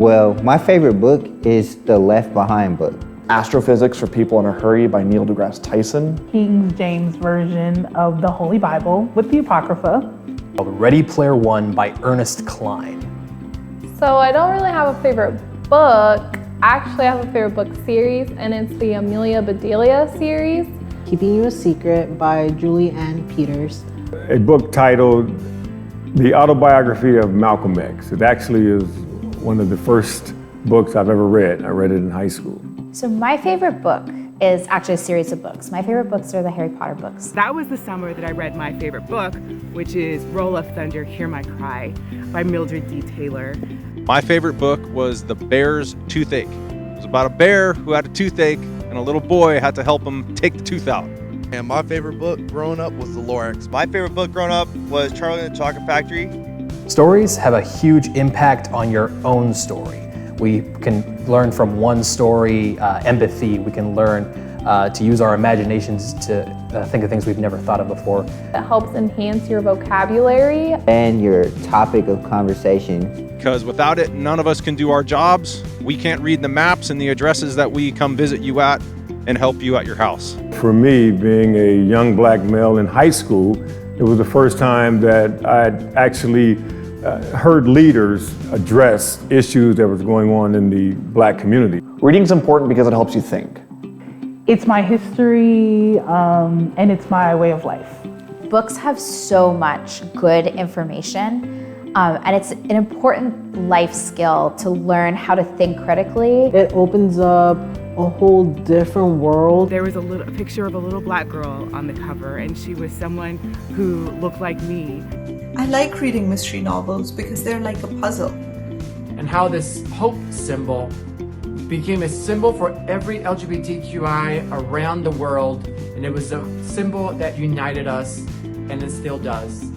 Well, my favorite book is the Left Behind book. Astrophysics for People in a Hurry by Neil deGrasse Tyson. King James Version of the Holy Bible with the Apocrypha. Ready Player One by Ernest Cline. So I don't really have a favorite book. Actually, I have a favorite book series, and it's the Amelia Bedelia series. Keeping You a Secret by Julie Ann Peters. A book titled The Autobiography of Malcolm X. It actually is one of the first books I've ever read. I read it in high school. So my favorite book is actually a series of books. My favorite books are the Harry Potter books. That was the summer that I read my favorite book, which is Roll of Thunder, Hear My Cry by Mildred D. Taylor. My favorite book was The Bear's Toothache. It was about a bear who had a toothache and a little boy had to help him take the tooth out. And my favorite book growing up was The Lorax. My favorite book growing up was Charlie and the Chocolate Factory. Stories have a huge impact on your own story. We can learn from one story empathy. We can learn to use our imaginations to think of things we've never thought of before. It helps enhance your vocabulary. And your topic of conversation. Because without it, none of us can do our jobs. We can't read the maps and the addresses that we come visit you at and help you at your house. For me, being a young black male in high school, it was the first time that I'd actually heard leaders address issues that was going on in the black community. Reading's important because it helps you think. It's my history, and it's my way of life. Books have so much good information, and it's an important life skill to learn how to think critically. It opens up a whole different world. There was a picture of a little black girl on the cover, and she was someone who looked like me. I like reading mystery novels because they're like a puzzle. And how this hope symbol became a symbol for every LGBTQI around the world, and it was a symbol that united us, and it still does.